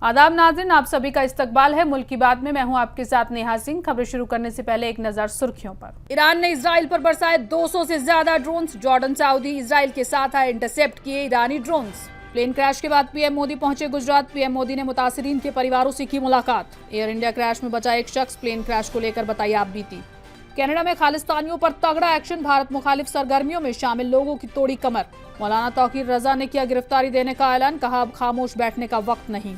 आदाब नाज़रीन, आप सभी का इस्तकबाल है मुल्क की बात में। मैं हूं आपके साथ नेहा सिंह। खबरें शुरू करने से पहले एक नजर सुर्खियों पर। ईरान ने इजराइल पर बरसाए 200 से ज्यादा ड्रोन्स। जॉर्डन सऊदी इजराइल के साथ आए इंटरसेप्ट किए ईरानी ड्रोन्स। प्लेन क्रैश के बाद पीएम मोदी पहुंचे गुजरात। पीएम मोदी ने मुतासिरीन के परिवारों से की मुलाकात। एयर इंडिया क्रैश में बचा एक शख्स। प्लेन क्रैश को लेकर बताई आप बीती। कनाडा में खालिस्तानियों पर तगड़ा एक्शन। भारत मुखालिफ सरगर्मियों में शामिल लोगों की तोड़ी कमर। मौलाना तौकीर रजा ने किया गिरफ्तारी देने का ऐलान। कहा अब खामोश बैठने का वक्त नहीं।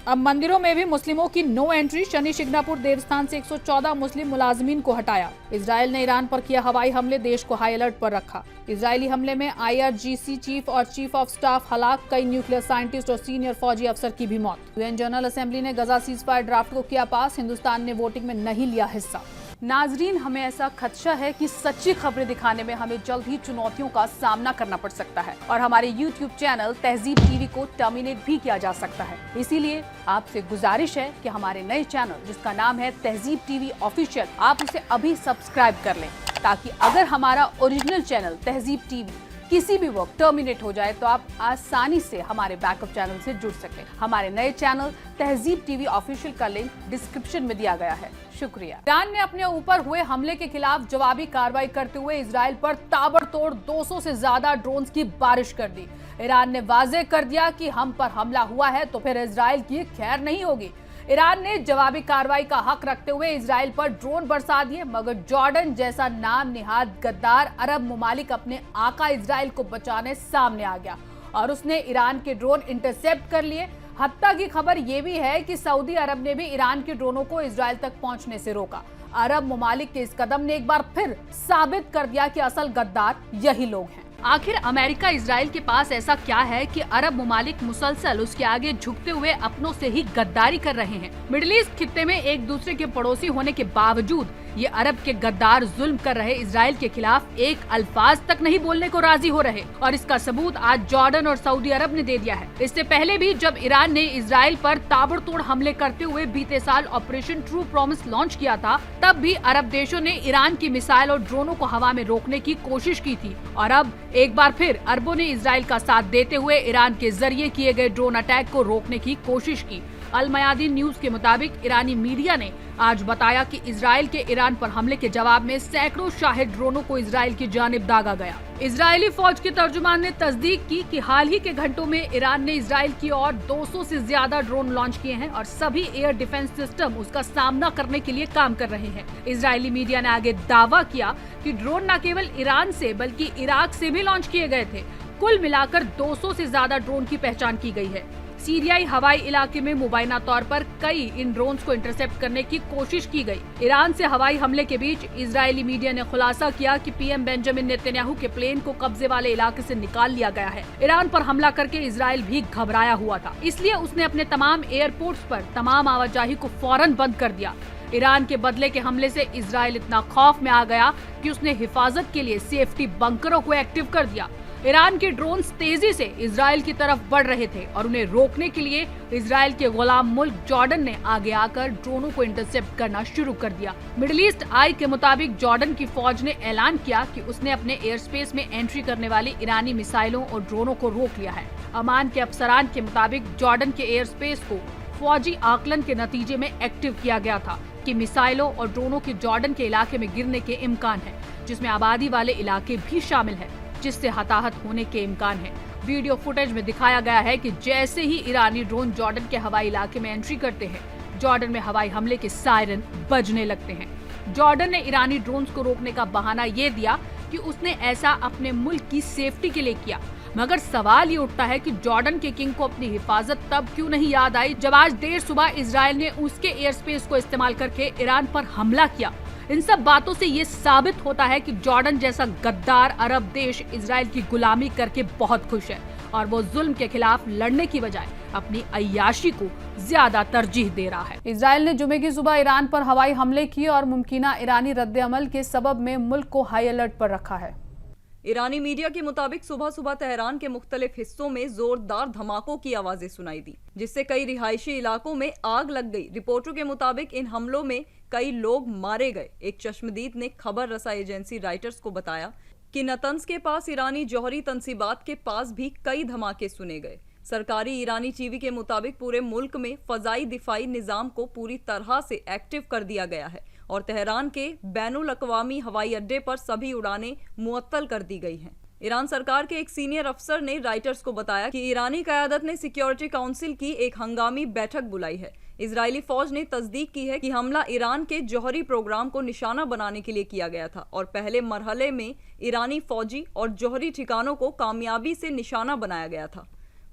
अब मंदिरों में भी मुस्लिमों की नो एंट्री। शनि शिग्नापुर देवस्थान से 114 मुस्लिम मुलाजमीन को हटाया। इजराइल ने ईरान पर किया हवाई हमले। देश को हाई अलर्ट पर रखा। इजरायली हमले में IRGC चीफ और चीफ ऑफ स्टाफ हलाक। कई न्यूक्लियर साइंटिस्ट और सीनियर फौजी अफसर की भी मौत। UN जनरल असेंबली ने गजा सीजफायर ड्राफ्ट को किया पास। हिंदुस्तान ने वोटिंग में नहीं लिया हिस्सा। नाजरीन, हमें ऐसा खदशा है कि सच्ची खबरें दिखाने में हमें जल्द ही चुनौतियों का सामना करना पड़ सकता है और हमारे YouTube चैनल तहजीब TV को टर्मिनेट भी किया जा सकता है। इसीलिए आपसे गुजारिश है कि हमारे नए चैनल जिसका नाम है तहजीब TV ऑफिशियल, आप उसे अभी सब्सक्राइब कर लें, ताकि अगर हमारा ओरिजिनल चैनल तहजीब TV किसी भी वक्त टर्मिनेट हो जाए तो आप आसानी से हमारे बैकअप चैनल से जुड़ सकें। हमारे नए चैनल तहजीब TV ऑफिशियल का लिंक डिस्क्रिप्शन में दिया गया है। शुक्रिया। ईरान ने अपने ऊपर हुए हमले के खिलाफ जवाबी कार्रवाई करते हुए इजराइल पर ताबड़तोड़ 200 से ज्यादा ड्रोन्स की बारिश कर दी। ईरान ने वाजे कर दिया कि हम पर हमला हुआ है तो फिर इजराइल की खैर नहीं होगी। ईरान ने जवाबी कार्रवाई का हक रखते हुए इजराइल पर ड्रोन बरसा दिए, मगर जॉर्डन जैसा नाम निहाद गद्दार अरब मुमालिक अपने आका इजराइल को बचाने सामने आ गया और उसने ईरान के ड्रोन इंटरसेप्ट कर लिए। हत्ता की खबर ये भी है कि सऊदी अरब ने भी ईरान के ड्रोनों को इजराइल तक पहुंचने से रोका। अरब मुमालिक के इस कदम ने एक बार फिर साबित कर दिया कि असल गद्दार यही लोग हैं। आखिर अमेरिका इजराइल के पास ऐसा क्या है कि अरब मुमालिक मुसलसल उसके आगे झुकते हुए अपनों से ही गद्दारी कर रहे हैं। मिडिल ईस्ट खित्ते में एक दूसरे के पड़ोसी होने के बावजूद ये अरब के गद्दार जुल्म कर रहे इजराइल के खिलाफ एक अल्फाज तक नहीं बोलने को राजी हो रहे, और इसका सबूत आज जॉर्डन और सऊदी अरब ने दे दिया है। इससे पहले भी जब ईरान ने इजराइल पर ताबड़तोड़ हमले करते हुए बीते साल ऑपरेशन ट्रू प्रॉमिस लॉन्च किया था, तब भी अरब देशों ने ईरान की मिसाइल और ड्रोनों को हवा में रोकने की कोशिश की थी, और अब एक बार फिर अरबों ने इजराइल का साथ देते हुए ईरान के जरिए किए गए ड्रोन अटैक को रोकने की कोशिश की। अल मयादीन न्यूज के मुताबिक ईरानी मीडिया ने आज बताया कि इजराइल के ईरान पर हमले के जवाब में सैकड़ों शाहिद ड्रोनों को इजराइल की जानिब दागा गया। इजरायली फौज के तर्जुमान ने तस्दीक की कि हाल ही के घंटों में ईरान ने इजराइल की ओर 200 से ज्यादा ड्रोन लॉन्च किए हैं और सभी एयर डिफेंस सिस्टम उसका सामना करने के लिए काम कर रहे हैं। इजरायली मीडिया ने आगे दावा किया कि ड्रोन न केवल ईरान से बल्कि इराक से भी लॉन्च किए गए थे। कुल मिलाकर 200 से ज्यादा ड्रोन की पहचान की गई है। सीरियाई हवाई इलाके में मुबैना तौर पर कई इन ड्रोन्स को इंटरसेप्ट करने की कोशिश की गई। ईरान से हवाई हमले के बीच इजरायली मीडिया ने खुलासा किया कि पीएम बेंजामिन नेतन्याहू के प्लेन को कब्जे वाले इलाके से निकाल लिया गया है। ईरान पर हमला करके इजराइल भी घबराया हुआ था, इसलिए उसने अपने तमाम एयरपोर्ट्स पर तमाम आवाजाही को फौरन बंद कर दिया। ईरान के बदले के हमले से इजराइल इतना खौफ में आ गया कि उसने हिफाजत के लिए सेफ्टी बंकरों को एक्टिव कर दिया। ईरान के ड्रोन्स तेजी से इजराइल की तरफ बढ़ रहे थे और उन्हें रोकने के लिए इजराइल के गुलाम मुल्क जॉर्डन ने आगे आकर ड्रोनों को इंटरसेप्ट करना शुरू कर दिया। मिडिल ईस्ट आई के मुताबिक जॉर्डन की फौज ने ऐलान किया कि उसने अपने एयर स्पेस में एंट्री करने वाली ईरानी मिसाइलों और ड्रोनों को रोक लिया है। अमान के अफसरान के मुताबिक जॉर्डन के एयर स्पेस को फौजी आकलन के नतीजे में एक्टिव किया गया था कि मिसाइलों और ड्रोनों के जॉर्डन के इलाके में गिरने के इम्कान है, जिसमें आबादी वाले इलाके भी शामिल है, जिससे हताहत होने के इम्कान है। वीडियो फुटेज में दिखाया गया है कि जैसे ही ईरानी ड्रोन जॉर्डन के हवाई इलाके में एंट्री करते हैं, जॉर्डन में हवाई हमले के सायरन बजने लगते हैं। जॉर्डन ने ईरानी ड्रोन्स को रोकने का बहाना ये दिया कि उसने ऐसा अपने मुल्क की सेफ्टी के लिए किया, मगर सवाल ये उठता है कि जॉर्डन के किंग को अपनी हिफाजत तब क्यों नहीं याद आई जब आज देर सुबह इजराइल ने उसके एयर स्पेस को इस्तेमाल करके ईरान पर हमला किया। इन सब बातों से ये साबित होता है कि जॉर्डन जैसा गद्दार अरब देश इजराइल की गुलामी करके बहुत खुश है और वो जुल्म के खिलाफ लड़ने की बजाय अपनी अय्याशी को ज्यादा तरजीह दे रहा है। इजराइल ने जुमे की सुबह ईरान पर हवाई हमले किए और मुमकिना ईरानी रद्द-ए-अमल के सबब में मुल्क को हाई अलर्ट पर रखा है। ईरानी मीडिया के मुताबिक सुबह सुबह तेहरान के मुख्तलिफ हिस्सों में जोरदार धमाकों की आवाजें सुनाई दी, जिससे कई रिहायशी इलाकों में आग लग गई। रिपोर्टों के मुताबिक इन हमलों में कई लोग मारे गए। एक चश्मदीद ने खबर रसा एजेंसी राइटर्स को बताया कि नतंज के पास ईरानी जौहरी तंसीबात के पास भी कई धमाके सुने गए। सरकारी ईरानी टीवी के मुताबिक पूरे मुल्क में फजाई दिफाई निजाम को पूरी तरह से एक्टिव कर दिया गया है और तेहरान के बैनुल अक़वामी हवाई अड्डे पर सभी उड़ानें मुअत्तल कर दी गई हैं। ईरान सरकार के एक सीनियर अफसर ने राइटर्स को बताया कि ईरानी क़यादत ने सिक्योरिटी काउंसिल की एक हंगामी बैठक बुलाई है। इजरायली फौज ने तस्दीक की है कि हमला ईरान के जौहरी प्रोग्राम को निशाना बनाने के लिए किया गया था और पहले मरहले में ईरानी फौजी और जौहरी ठिकानों को कामयाबी से निशाना बनाया गया था।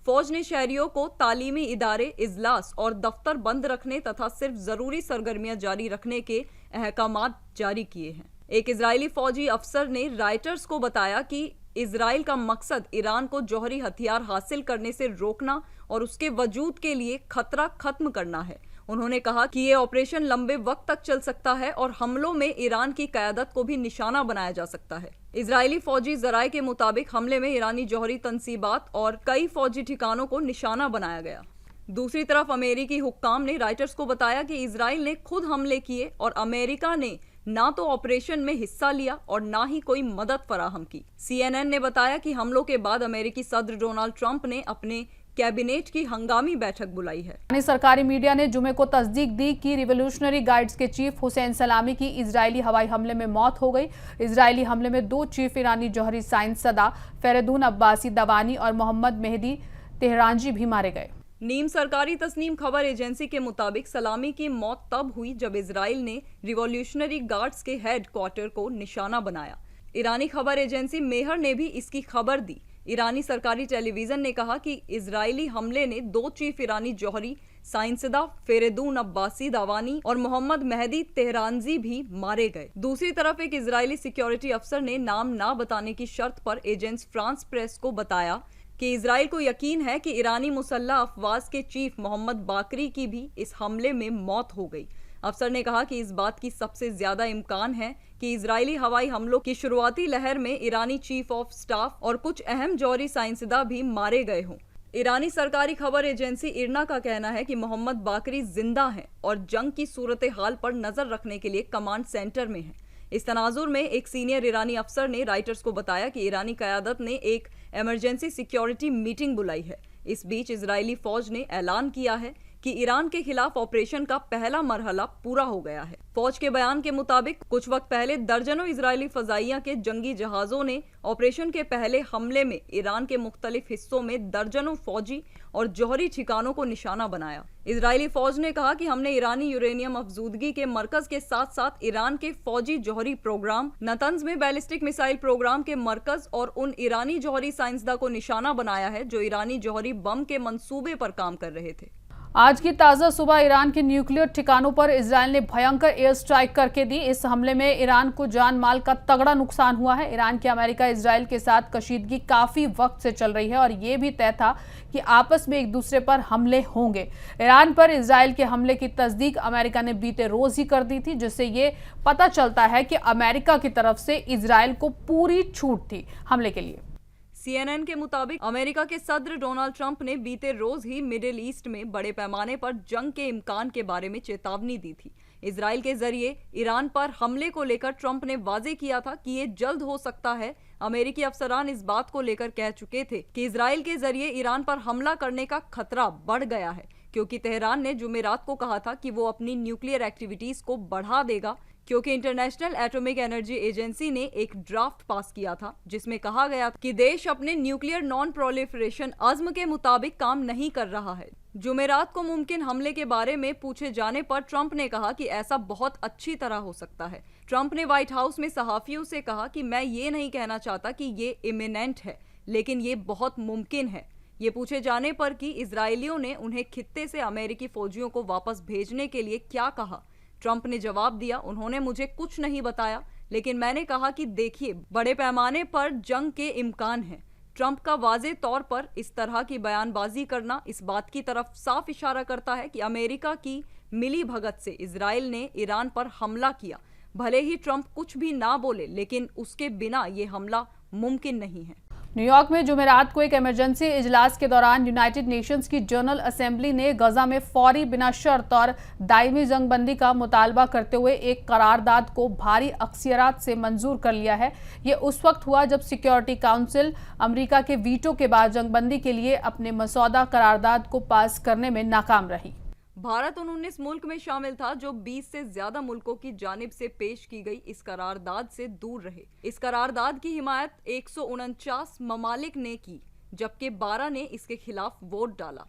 फौज ने शहरियों को तालीमी इदारे, इजलास और दफ्तर बंद रखने तथा सिर्फ जरूरी सरगर्मियां जारी रखने के अहकामात जारी किए हैं। एक इजरायली फौजी अफसर ने राइटर्स को बताया कि इजराइल का मकसद ईरान को जौहरी हथियार हासिल करने से रोकना और उसके वजूद के लिए खतरा खत्म करना है। उन्होंने कहा कि ये ऑपरेशन लंबे वक्त तक चल सकता है और हमलों में ईरान की क़यादत को भी निशाना बनाया जा सकता है। इजरायली फौजी ज़राए के मुताबिक हमले में ईरानी जौहरी तंसीबात और कई फौजी ठिकानों को निशाना बनाया गया। दूसरी तरफ अमेरिकी हुक्काम ने राइटर्स को बताया कि इजराइल ने खुद हमले किए और अमेरिका ने ना तो ऑपरेशन में हिस्सा लिया और ना ही कोई मदद फराहम की। CNN ने बताया कि हमलों के बाद अमेरिकी सदर डोनाल्ड ट्रंप ने अपने कैबिनेट की हंगामी बैठक बुलाई है। सरकारी मीडिया ने जुमे को तस्दीक दी कि रिवोल्यूशनरी गार्ड्स के चीफ हुसैन सलामी की इजरायली हवाई हमले में मौत हो गई। इजरायली हमले में 2 चीफ ईरानी जौहरी साइंस सदा फेरेदून अब्बासी दवानी और मोहम्मद मेहदी तेहरानजी भी मारे गए। नीम सरकारी तस्नीम खबर एजेंसी के मुताबिक सलामी की मौत तब हुई जब इजराइल ने रिवॉल्यूशनरी गार्ड्स के हेड क्वार्टर को निशाना बनाया। ईरानी खबर एजेंसी मेहर ने भी इसकी खबर दी। ईरानी सरकारी टेलीविजन ने कहा कि इजरायली हमले ने 2 चीफ ईरानी जौहरी साइंसदा फेरेदून अब्बासी दावानी और मोहम्मद मेहदी तेहरानजी भी मारे गए। दूसरी तरफ एक इजरायली सिक्योरिटी अफसर ने नाम ना बताने की शर्त पर एजेंस फ्रांस प्रेस को बताया कि इजराइल को यकीन है कि ईरानी मुसल्लह अफवाज के चीफ मोहम्मद बाकरी की भी इस हमले में मौत हो गई। अफसर ने कहा कि इस बात की सबसे ज्यादा इम्कान है कि इजरायली हवाई हमलों की शुरुआती लहर में ईरानी चीफ ऑफ स्टाफ और कुछ अहम जौहरी साइंसदा भी मारे गए हों। ईरानी सरकारी खबर एजेंसी इरना का कहना है कि मोहम्मद बाकरी जिंदा हैं और जंग की सूरत हाल पर नजर रखने के लिए कमांड सेंटर में हैं। इस तनाजुर में एक सीनियर ईरानी अफसर ने राइटर्स को बताया कि ईरानी क़यादत ने एक इमरजेंसी सिक्योरिटी मीटिंग बुलाई है। इस बीच इजरायली फौज ने ऐलान किया है कि ईरान के खिलाफ ऑपरेशन का पहला मरहला पूरा हो गया है। फौज के बयान के मुताबिक कुछ वक्त पहले दर्जनों इजरायली फजाइया के जंगी जहाजों ने ऑपरेशन के पहले हमले में ईरान के मुख्तलिफ हिस्सों में दर्जनों फौजी और जौहरी ठिकानों को निशाना बनाया। इजरायली फौज ने कहा कि हमने ईरानी यूरेनियम अफजूदगी के मरकज के साथ साथ ईरान के फौजी जौहरी प्रोग्राम, नतंज में बैलिस्टिक मिसाइल प्रोग्राम के मरकज और उन ईरानी जौहरी साइंसदा को निशाना बनाया है जो ईरानी जौहरी बम के मंसूबे पर काम कर रहे थे। आज की ताज़ा सुबह ईरान के न्यूक्लियर ठिकानों पर इजराइल ने भयंकर एयर स्ट्राइक करके दी। इस हमले में ईरान को जान माल का तगड़ा नुकसान हुआ है। ईरान की अमेरिका इजराइल के साथ कशीदगी काफी वक्त से चल रही है और ये भी तय था कि आपस में एक दूसरे पर हमले होंगे। ईरान पर इजराइल के हमले की तस्दीक अमेरिका ने बीते रोज ही कर दी थी, जिससे ये पता चलता है कि अमेरिका की तरफ से इजराइल को पूरी छूट थी हमले के लिए। CNN के मुताबिक अमेरिका के सदर डोनाल्ड ट्रंप ने बीते रोज ही मिडिल ईस्ट में बड़े पैमाने पर जंग के इम्कान के बारे में चेतावनी दी थी। इजराइल के जरिए ईरान पर हमले को लेकर ट्रंप ने वाजे किया था कि ये जल्द हो सकता है। अमेरिकी अफसरान इस बात को लेकर कह चुके थे कि इजराइल के जरिए ईरान पर हमला करने का खतरा बढ़ गया है, क्योंकि तेहरान ने जुमेरात को कहा था कि वो अपनी न्यूक्लियर एक्टिविटीज को बढ़ा देगा, क्योंकि इंटरनेशनल एटॉमिक एनर्जी एजेंसी ने एक ड्राफ्ट पास किया था जिसमें कहा गया कि देश अपने न्यूक्लियर नॉन प्रोलिफरेशन अज़्म के मुताबिक काम नहीं कर रहा है। जुमेरात को मुमकिन हमले के बारे में पूछे जाने पर ट्रंप ने कहा कि ऐसा बहुत अच्छी तरह हो सकता है। ट्रंप ने व्हाइट हाउस में सहाफियों से कहा कि मैं ये नहीं कहना चाहता कि ये इमिनेंट है, लेकिन ये बहुत मुमकिन है। ये पूछे जाने पर कि इजरायलियों ने उन्हें खित्ते से अमेरिकी फौजियों को वापस भेजने के लिए क्या कहा, ट्रंप ने जवाब दिया, उन्होंने मुझे कुछ नहीं बताया, लेकिन मैंने कहा कि देखिए बड़े पैमाने पर जंग के इम्कान हैं। ट्रंप का वाज़े तौर पर इस तरह की बयानबाजी करना इस बात की तरफ साफ इशारा करता है कि अमेरिका की मिली भगत से इजराइल ने ईरान पर हमला किया। भले ही ट्रंप कुछ भी ना बोले, लेकिन उसके बिना ये हमला मुमकिन नहीं है। न्यूयॉर्क में जुमेरात को एक इमरजेंसी इजलास के दौरान यूनाइटेड नेशंस की जनरल असेंबली ने गजा में फौरी बिना शर्त और दायमी जंगबंदी का मुतालबा करते हुए एक करारदाद को भारी अक्सरियत से मंजूर कर लिया है। ये उस वक्त हुआ जब सिक्योरिटी काउंसिल अमेरिका के वीटो के बाद जंगबंदी के लिए अपने मसौदा करारदाद को पास करने में नाकाम रही। भारत उन 19 मुल्क में शामिल था जो 20 से ज्यादा मुल्कों की जानिब से पेश की गई इस करारदाद से दूर रहे। इस करारदाद की हिमायत 149 ममालिक ने की, जबकि 12 ने इसके खिलाफ वोट डाला।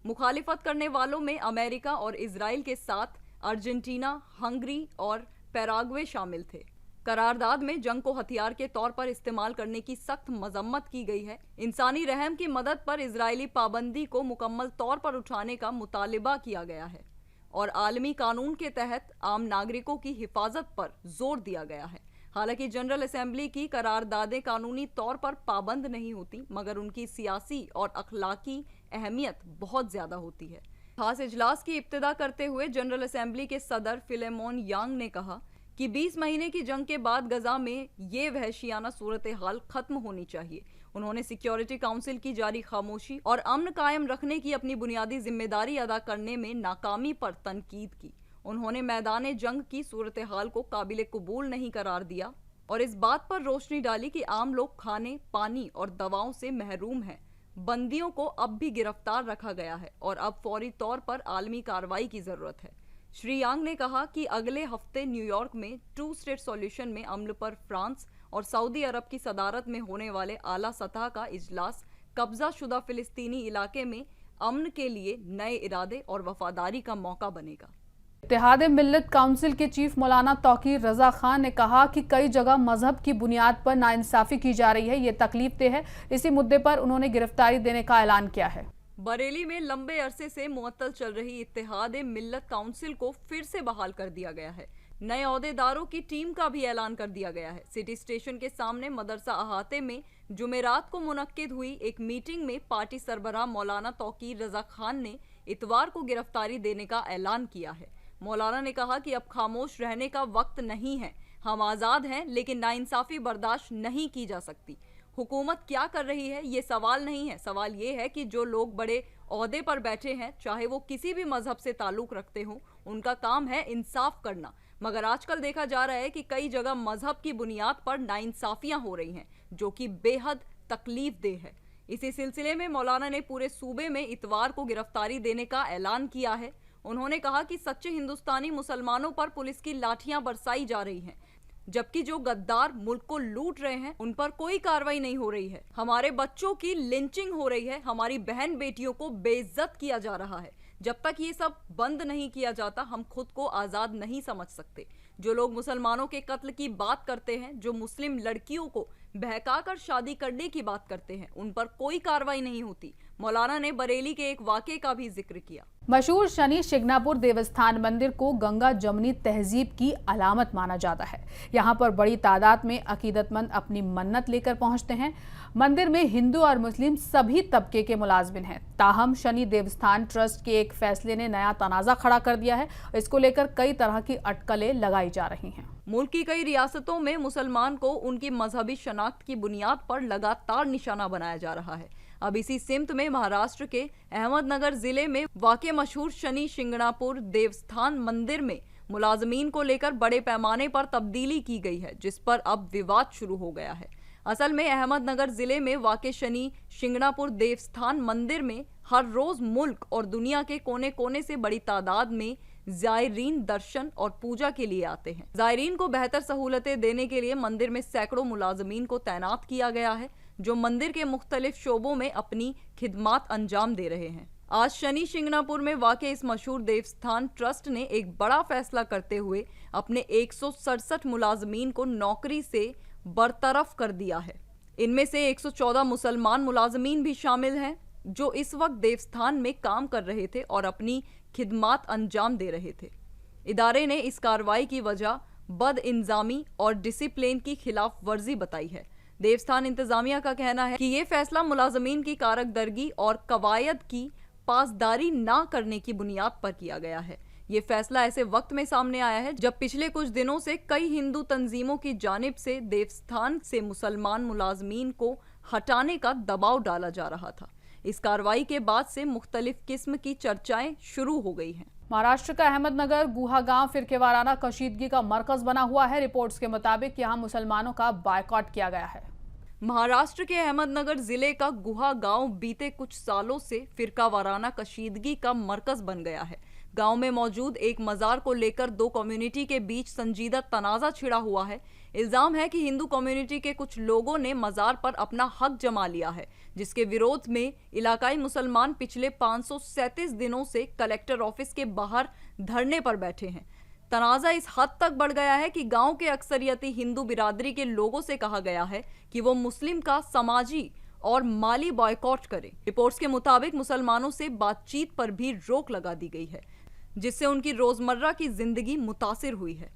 मुखालिफत करने वालों में अमेरिका और इजराइल के साथ अर्जेंटीना, हंगरी और पैराग्वे शामिल थे। करारदाद में जंग को हथियार के तौर पर इस्तेमाल करने की सख्त मजम्मत की गई है। इंसानी रहम की मदद पर इजरायली पाबंदी को मुकम्मल तौर पर उठाने का मुतालिबा किया गया है और आलमी कानून के तहत आम नागरिकों की हिफाजत पर जोर दिया गया है। हालांकि जनरल असेंबली की करारदादें कानूनी तौर पर पाबंद नहीं होती, मगर उनकी सियासी और अखलाकी अहमियत बहुत ज्यादा होती है। खास इजलास की इब्तिदा करते हुए जनरल असेंबली के सदर फिलेमोन यांग ने कहा कि 20 महीने की जंग के बाद गजा में ये वहशियाना सूरत हाल खत्म होनी चाहिए। उन्होंने सिक्योरिटी काउंसिल की जारी खामोशी और अमन कायम रखने की अपनी बुनियादी जिम्मेदारी अदा करने में नाकामी पर तनकीद की। उन्होंने मैदान जंग की सूरत हाल को काबिल कबूल नहीं करार दिया और इस बात पर रोशनी डाली कि आम लोग खाने, पानी और दवाओं से महरूम हैं। बंदियों को अब भी गिरफ्तार रखा गया है और अब फौरी तौर पर आलमी कार्रवाई की जरूरत है। श्री यांग ने कहा कि अगले हफ्ते न्यूयॉर्क में 2 स्टेट सॉल्यूशन में अमल पर फ्रांस और सऊदी अरब की सदारत में होने वाले आला सतह का इजलास कब्जा शुदा फिलिस्तीनी इलाके में अमन के लिए नए इरादे और वफादारी का मौका बनेगा। इत्तेहाद मिल्लत काउंसिल के चीफ मौलाना तौकीर रजा खान ने कहा कि कई जगह मजहब की बुनियाद पर नाइंसाफी की जा रही है, ये तकलीफदेह है। इसी मुद्दे पर उन्होंने गिरफ्तारी देने का ऐलान किया है। बरेली में लंबे अरसे से मुअत्तल चल रही इत्तेहाद मिल्लत काउंसिल को फिर से बहाल कर दिया गया है। नए ओहदेदारों की टीम का भी ऐलान कर दिया गया है। सिटी स्टेशन के सामने मदरसा अहाते में जुमेरात को मुनक्किद हुई एक मीटिंग में पार्टी सरबराह मौलाना तौकीर रजा खान ने इतवार को गिरफ्तारी देने का ऐलान किया है। मौलाना ने कहा कि अब खामोश रहने का वक्त नहीं है, हम आज़ाद हैं, लेकिन नाइंसाफी बर्दाश्त नहीं की जा सकती। हुकूमत क्या कर रही है ये सवाल नहीं है, सवाल ये है कि जो लोग बड़े ओहदे पर बैठे हैं, चाहे वो किसी भी मजहब से ताल्लुक रखते हों, उनका काम है इंसाफ करना। मगर आजकल देखा जा रहा है कि कई जगह मजहब की बुनियाद पर नाइंसाफियां हो रही हैं, जो कि बेहद तकलीफदेह है। इसी सिलसिले में मौलाना ने पूरे सूबे में इतवार को गिरफ्तारी देने का ऐलान किया है। उन्होंने कहा कि सच्चे हिंदुस्तानी मुसलमानों पर पुलिस की लाठियां बरसाई जा रही हैं, जबकि जो गद्दार मुल्क को लूट रहे हैं उन पर कोई कार्रवाई नहीं हो रही है। हमारे बच्चों की लिंचिंग हो रही है, हमारी बहन बेटियों को बेइज्जत किया जा रहा है। जब तक ये सब बंद नहीं किया जाता, हम खुद को आज़ाद नहीं समझ सकते। जो लोग मुसलमानों के कत्ल की बात करते हैं, जो मुस्लिम लड़कियों को बहकाकर शादी करने की बात करते हैं, उन पर कोई कार्रवाई नहीं होती। मौलाना ने बरेली के एक वाक़े का भी जिक्र किया। मशहूर शनि शिंगणापुर देवस्थान मंदिर को गंगा जमनी तहजीब की अलामत माना जाता है। यहाँ पर बड़ी तादाद में अकीदतमंद अपनी मन्नत लेकर पहुँचते हैं। मंदिर में हिंदू और मुस्लिम सभी तबके के मुलाजिम हैं। ताहम शनि देवस्थान ट्रस्ट के एक फैसले ने नया तनाज़ा खड़ा कर दिया है। इसको लेकर कई तरह की अटकलें लगाई जा रही हैं। मुल्क की कई रियासतों में मुसलमान को उनकी मजहबी शनाख्त की बुनियाद पर लगातार निशाना बनाया जा रहा है। अब इसी सिमत में महाराष्ट्र के अहमदनगर जिले में वाक़े मशहूर शनि शिंगणापुर देवस्थान मंदिर में मुलाजमीन को लेकर बड़े पैमाने पर तब्दीली की गई है, जिस पर अब विवाद शुरू हो गया है। असल में अहमदनगर जिले में वाक़े शनि शिंगणापुर देवस्थान मंदिर में हर रोज मुल्क और दुनिया के कोने कोने से बड़ी तादाद में ज़ायरीन दर्शन और पूजा के लिए आते हैं। ज़ायरीन को बेहतर सहूलतें देने के लिए मंदिर में सैकड़ों मुलाजमीन को तैनात किया गया है, जो मंदिर के मुख्तलिफ शोबों में अपनी खिदमात अंजाम दे रहे हैं। आज शनि शिंगणापुर में वाक़े इस मशहूर देवस्थान ट्रस्ट ने एक बड़ा फैसला करते हुए अपने 167 मुलाजमीन को नौकरी से बरतरफ कर दिया है। इनमें से 114 मुसलमान मुलाजमीन भी शामिल हैं, जो इस वक्त देवस्थान में काम कर रहे थे और अपनी खिदमात अंजाम दे रहे थे। इदारे ने इस कार्रवाई की वजह बदइंजामी और डिसिप्लिन की खिलाफ वर्जी बताई है। देवस्थान इंतजामिया का कहना है कि ये फैसला मुलाजमीन की कारकर्दगी और कवायद की पासदारी ना करने की बुनियाद पर किया गया है। ये फैसला ऐसे वक्त में सामने आया है जब पिछले कुछ दिनों से कई हिंदू तंजीमों की जानिब से देवस्थान से मुसलमान मुलाजमीन को हटाने का दबाव डाला जा रहा था। इस कार्रवाई के बाद से मुख्तलिफ किस्म की चर्चाएं शुरू हो गई हैं। महाराष्ट्र का अहमदनगर गुहागांव फिरके वाराना कशीदगी का मरकज बना हुआ है। रिपोर्ट्स के मुताबिक यहां मुसलमानों का बायकॉट किया गया है। महाराष्ट्र के अहमदनगर जिले का गुहा गांव बीते कुछ सालों से फिरका वाराना कशीदगी का मरकज बन गया है। गांव में मौजूद एक मजार को लेकर दो कम्युनिटी के बीच संजीदा तनाजा छिड़ा हुआ है। इल्जाम है कि हिंदू कम्युनिटी के कुछ लोगों ने मजार पर अपना हक जमा लिया है, जिसके विरोध में इलाकाई मुसलमान पिछले 537 दिनों से कलेक्टर ऑफिस के बाहर धरने पर बैठे हैं। तनाजा इस हद तक बढ़ गया है कि गांव के अक्सरियती हिंदू बिरादरी के लोगों से कहा गया है कि वो मुस्लिम का समाजी और माली बॉयकॉट करें। रिपोर्ट्स के मुताबिक मुसलमानों से बातचीत पर भी रोक लगा दी गई है, जिससे उनकी रोजमर्रा की जिंदगी मुतासिर हुई है।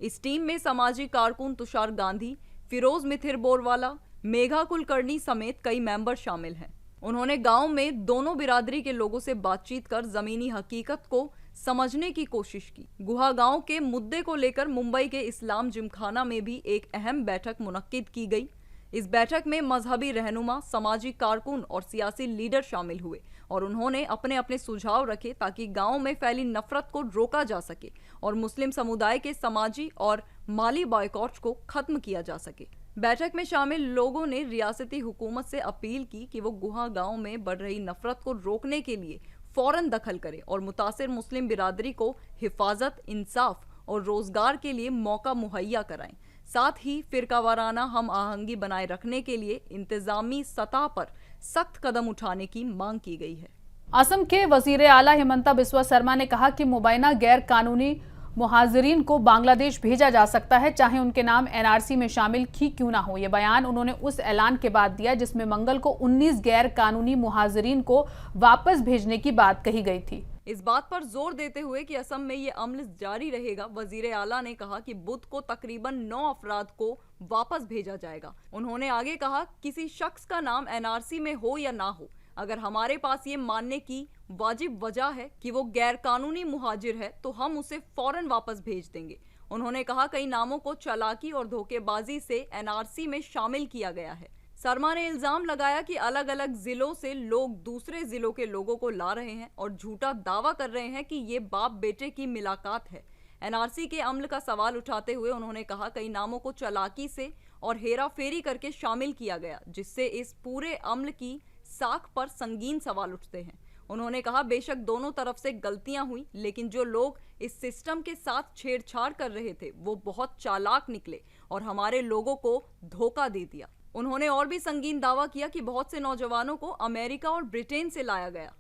इस टीम में समाजी कारकुन तुषार गांधी, फिरोज मिथिर बोरवाला, मेघा कुलकर्णी समेत कई मेंबर शामिल हैं। उन्होंने गांव में दोनों बिरादरी के लोगों से बातचीत कर जमीनी हकीकत को समझने की कोशिश की। गुहा गांव के मुद्दे को लेकर मुंबई के इस्लाम जिमखाना में भी एक अहम बैठक मुनक्किद की गई। इस बैठक में मजहबी रहनुमा, सामाजिक कारकुन और सियासी लीडर शामिल हुए और उन्होंने अपने अपने सुझाव रखे ताकि गांव में फैली नफरत को रोका जा सके और मुस्लिम समुदाय के समाजी और माली बॉयकॉट को खत्म किया जा सके। बैठक में शामिल लोगों ने रियासती हुकूमत से अपील की कि वो गुहा गांव में बढ़ रही नफरत को रोकने के लिए फौरन दखल करे और मुतासिर मुस्लिम बिरादरी को हिफाजत, इंसाफ और रोजगार के लिए मौका मुहैया कराएं। साथ ही फिरका वाराना हम आहंगी बनाए रखने के लिए इंतजामी सतह पर सख्त कदम उठाने की मांग की गई है। असम के वजीर आला हिमंता बिस्वा शर्मा ने कहा कि मुबैना गैर कानूनी मुहाजिरीन को बांग्लादेश भेजा जा सकता है, चाहे उनके नाम एनआरसी में शामिल ही क्यों ना हो। ये बयान उन्होंने उस ऐलान के बाद दिया जिसमें मंगल को 19 गैर कानूनी मुहाजिरीन को वापस भेजने की बात कही गई थी। इस बात पर जोर देते हुए कि असम में ये अमल जारी रहेगा, वजीर आला ने कहा कि बुध को तकरीबन 9 अफराद को वापस भेजा जाएगा। उन्होंने आगे कहा, किसी शख्स का नाम एनआरसी में हो या ना हो, अगर हमारे पास ये मानने की वाजिब वजह है कि वो गैर कानूनी मुहाजिर है तो हम उसे फौरन वापस भेज देंगे। उन्होंने कहा, कई नामों को चालाकी और धोखेबाजी से एनआरसी में शामिल किया गया है। शर्मा ने इल्जाम लगाया कि अलग अलग जिलों से लोग दूसरे जिलों के लोगों को ला रहे हैं और झूठा दावा कर रहे हैं कि ये बाप बेटे की मुलाकात है। एनआरसी के अमल का सवाल उठाते हुए उन्होंने कहा, कई नामों को चालाकी से और हेरा फेरी करके शामिल किया गया, जिससे इस पूरे अमल की साख पर संगीन सवाल उठते हैं। उन्होंने कहा, बेशक दोनों तरफ से गलतियां हुई, लेकिन जो लोग इस सिस्टम के साथ छेड़छाड़ कर रहे थे वो बहुत चालाक निकले और हमारे लोगों को धोखा दे दिया। उन्होंने और भी संगीन दावा किया कि बहुत से नौजवानों को अमेरिका और ब्रिटेन से लाया गया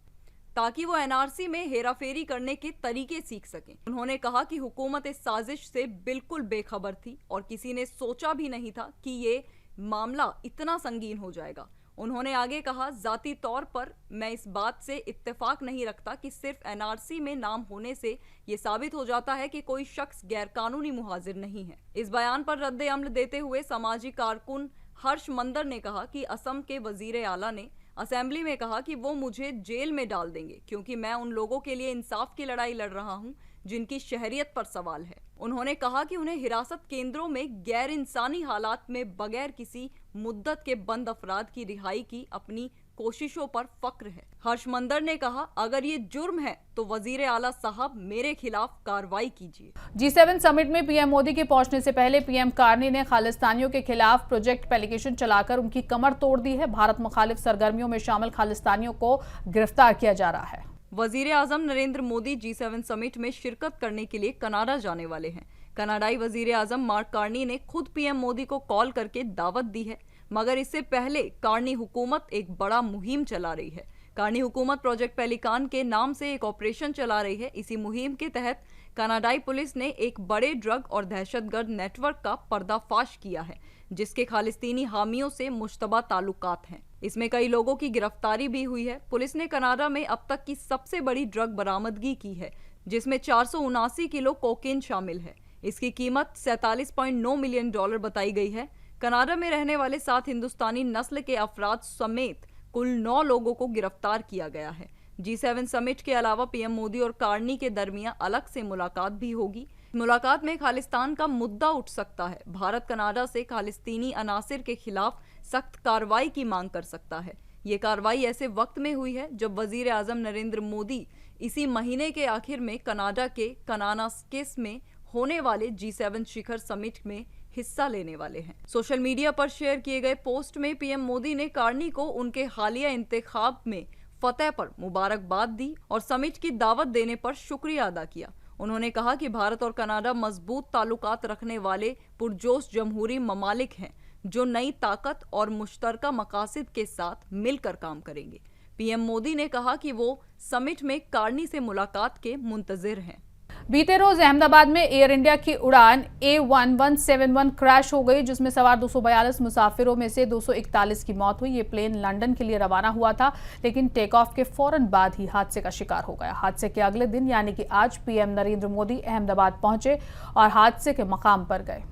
ताकि वो एनआरसी में हेराफेरी करने के तरीके सीख सकें। उन्होंने कहा कि हुकूमत इस साजिश से बिल्कुल बेखबर थी और किसी ने सोचा भी नहीं था कि ये मामला इतना संगीन हो जाएगा। उन्होंने आगे कहा, जाती तौर पर मैं इस बात से इत्तेफाक नहीं रखता कि सिर्फ एनआरसी में नाम होने से ये साबित हो जाता है कि कोई शख्स गैर कानूनी मुहाजिर नहीं है। इस बयान पर रद्द अमल देते हुए सामाजिक कारकुन हर्ष मंदर ने कहा कि असम के वजीर आला ने असेंबली में कहा कि वो मुझे जेल में डाल देंगे क्योंकि मैं उन लोगों के लिए इंसाफ की लड़ाई लड़ रहा हूं जिनकी शहरियत पर सवाल है। उन्होंने कहा कि उन्हें हिरासत केंद्रों में गैर इंसानी हालात में बगैर किसी मुद्दत के बंद अफराद की रिहाई की अपनी कोशिशों पर फक्र है। हर्ष मंदर ने कहा, अगर ये जुर्म है तो वजीर आला साहब मेरे खिलाफ कार्रवाई कीजिए। G7 समिट में पीएम मोदी के पहुंचने से पहले पीएम कार्नी ने खालिस्तानियों के खिलाफ प्रोजेक्ट पेलिकेशन चलाकर उनकी कमर तोड़ दी है। भारत मुखालिफ सरगर्मियों में शामिल खालिस्तानियों को गिरफ्तार किया जा रहा है। वजीर आजम नरेंद्र मोदी G7 समिट में शिरकत करने के लिए कनाडा जाने वाले हैं। कनाडाई वजीर आजम मार्क कार्नी ने खुद पीएम मोदी को कॉल करके दावत दी है, मगर इससे पहले कार्नी हुकूमत एक बड़ा मुहिम चला रही है। कार्नी हुकूमत प्रोजेक्ट पेलिकान के नाम से एक ऑपरेशन चला रही है। इसी मुहिम के तहत कनाडाई पुलिस ने एक बड़े ड्रग और दहशतगर्द नेटवर्क का पर्दाफाश किया है जिसके खालिस्तीनी हामियों से मुश्तबा ताल्लुकात हैं। इसमें कई लोगों की गिरफ्तारी भी हुई है। पुलिस ने कनाडा में अब तक की सबसे बड़ी ड्रग बरामदगी की है जिसमें 479 किलो कोकेन शामिल है। इसकी कीमत $47.9 मिलियन बताई गई है। कनाडा में रहने वाले 7 हिंदुस्तानी नस्ल के अफराद समेत कुल 9 लोगों को गिरफ्तार किया गया है। G7 समिट के अलावा पीएम मोदी और कार्नी के दरमियान अलग से मुलाकात भी होगी। मुलाकात में खालिस्तान का मुद्दा उठ सकता है। भारत कनाडा से खालिस्तीनी अनासिर के खिलाफ सख्त कार्रवाई की मांग कर सकता है। ये कार्रवाई ऐसे वक्त में हुई है जब वजीर आजम नरेंद्र मोदी इसी महीने के आखिर में कनाडा के कनानास्किस में होने वाले G7 शिखर समिट में हिस्सा लेने वाले हैं। सोशल मीडिया पर शेयर किए गए पोस्ट में पीएम मोदी ने कार्नी को उनके हालिया इंतखाब में फतेह पर मुबारकबाद दी और समिट की दावत देने पर शुक्रिया अदा किया। उन्होंने कहा कि भारत और कनाडा मजबूत ताल्लुकात रखने वाले पुरजोश जमहूरी ममालिक हैं जो नई ताकत और मुश्तरका मकासद के साथ मिलकर काम करेंगे। पीएम मोदी ने कहा कि वो समिट में कार्नी से मुलाकात के मुंतजिर हैं। बीते रोज अहमदाबाद में एयर इंडिया की उड़ान A1171 क्रैश हो गई, जिसमें सवार 242 मुसाफिरों में से 241 की मौत हुई। ये प्लेन लंदन के लिए रवाना हुआ था, लेकिन टेक ऑफ के फौरन बाद ही हादसे का शिकार हो गया। हादसे के अगले दिन यानी कि आज पीएम नरेंद्र मोदी अहमदाबाद पहुंचे और हादसे के मकाम पर गए।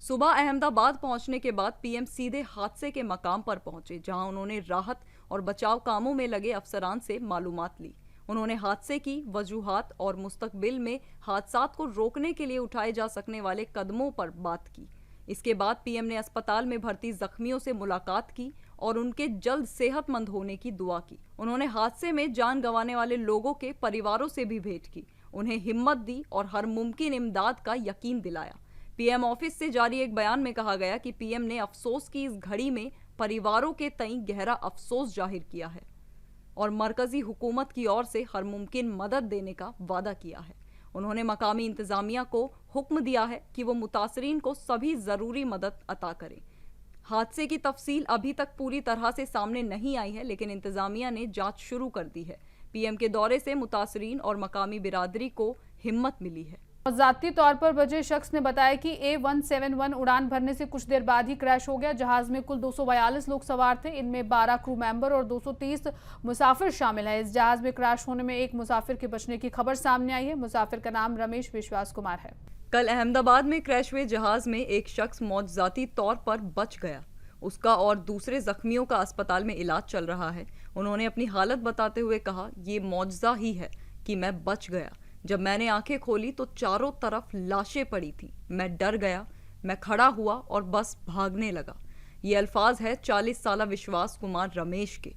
सुबह अहमदाबाद पहुंचने के बाद पीएम सीधे हादसे के मकाम पर पहुंचे, जहां उन्होंने राहत और बचाव कामों में लगे अफसरान से मालूमात ली। उन्होंने हादसे की वजूहात और मुस्तकबिल में हादसात को रोकने के लिए उठाए जा सकने वाले कदमों पर बात की। इसके बाद पीएम ने अस्पताल में भर्ती जख्मियों से मुलाकात की और उनके जल्द सेहतमंद होने की दुआ की। उन्होंने हादसे में जान गंवाने वाले लोगों के परिवारों से भी भेंट की, उन्हें हिम्मत दी और हर मुमकिन इमदाद का यकीन दिलाया। पीएम ऑफिस से जारी एक बयान में कहा गया कि पीएम ने अफसोस की इस घड़ी में परिवारों के तई गहरा अफसोस जाहिर किया है और मरकजी हुकूमत की ओर से हर मुमकिन मदद देने का वादा किया है। उन्होंने मकामी इंतजामिया को हुक्म दिया है कि वो मुतासरीन को सभी जरूरी मदद अता करें। हादसे की तफसील अभी तक पूरी तरह से सामने नहीं आई है, लेकिन इंतजामिया ने जांच शुरू कर दी है। पीएम के दौरे से मुतासरीन और मकामी बिरादरी को हिम्मत मिली है। ज़ाती तौर पर बचे शख्स ने बताया कि A171 उड़ान भरने से कुछ देर बाद ही क्रैश हो गया। जहाज में कुल 242 लोग सवार थे, इनमें 12 क्रू मेंबर और 230 मुसाफिर शामिल हैं। इस जहाज में क्रैश होने में एक मुसाफिर के बचने की खबर सामने आई है। मुसाफिर का नाम रमेश विश्वास कुमार है। कल अहमदाबाद में क्रैश हुए जहाज में एक शख्स मौजजाती तौर पर बच गया। उसका और दूसरे जख्मियों का अस्पताल में इलाज चल रहा है। उन्होंने अपनी हालत बताते हुए कहा, ये मौजजा ही है कि मैं बच गया। जब मैंने आंखें खोली तो चारों तरफ लाशें पड़ी थी। मैं डर गया, मैं खड़ा हुआ और बस भागने लगा। ये अल्फाज है 40 साला विश्वास कुमार रमेश के।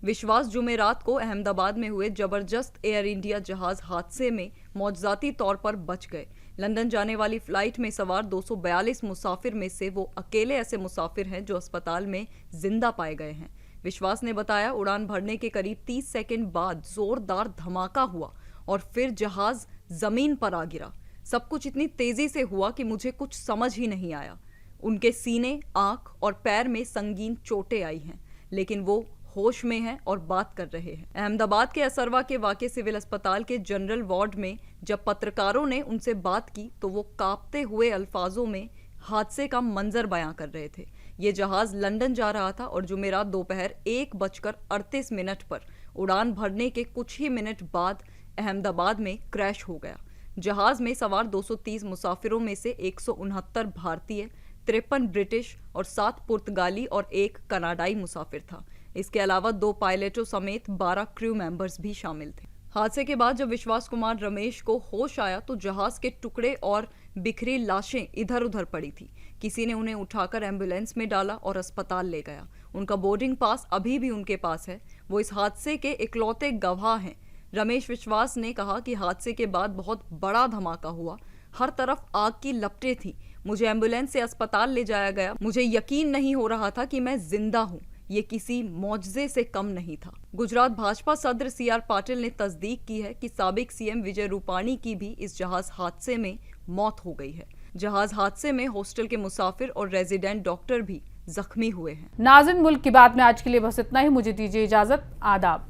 विश्वास जुमेरात को अहमदाबाद में हुए जबरदस्त एयर इंडिया जहाज हादसे में मौजजाती तौर पर बच गए। लंदन जाने वाली फ्लाइट में सवार 242 मुसाफिर में से वो अकेले ऐसे मुसाफिर हैं जो अस्पताल में जिंदा पाए गए हैं। विश्वास ने बताया, उड़ान भरने के करीब 30 सेकंड बाद जोरदार धमाका हुआ और फिर जहाज जमीन पर आ गिरा। सब कुछ इतनी तेजी से हुआ कि मुझे कुछ समझ ही नहीं आया। उनके सीने, आंख और पैर में संगीन चोटें आई हैं, लेकिन वो होश में हैं और बात कर रहे हैं। अहमदाबाद के असरवा के वाक़े सिविल अस्पताल के जनरल वार्ड में जब पत्रकारों ने उनसे बात की तो वो कांपते हुए अल्फाजों में हादसे का मंजर बयां कर रहे थे। ये जहाज लंदन जा रहा था और जुमेरात दोपहर 1:38 पर उड़ान भरने के कुछ ही मिनट बाद अहमदाबाद में क्रैश हो गया। जहाज में सवार 230 मुसाफिरों में से 169 भारतीय, 53 ब्रिटिश और 7 पुर्तगाली और 1 कनाडाई मुसाफिर था। इसके अलावा 2 पायलटों समेत 12 क्रू मेंबर्स भी शामिल थे। हादसे के बाद जब विश्वास कुमार रमेश को होश आया तो जहाज के टुकड़े और बिखरी लाशें इधर उधर पड़ी थी। किसी ने उन्हें उठाकर एम्बुलेंस में डाला और अस्पताल ले गया। उनका बोर्डिंग पास अभी भी उनके पास है। वो इस हादसे के इकलौते गवाह हैं। रमेश विश्वास ने कहा कि हादसे के बाद बहुत बड़ा धमाका हुआ, हर तरफ आग की लपटें थी। मुझे एम्बुलेंस से अस्पताल ले जाया गया। मुझे यकीन नहीं हो रहा था कि मैं जिंदा हूँ। ये किसी मौजज़े से कम नहीं था। गुजरात भाजपा सदर CR पाटिल ने तस्दीक की है कि साबिक CM विजय रूपाणी की भी इस जहाज हादसे में मौत हो गई है। जहाज हादसे में हॉस्टल के मुसाफिर और रेजिडेंट डॉक्टर भी जख्मी हुए हैं। नाज़रीन, मुल्क की बात में आज के लिए बस इतना ही। मुझे दीजिए इजाजत। आदाब।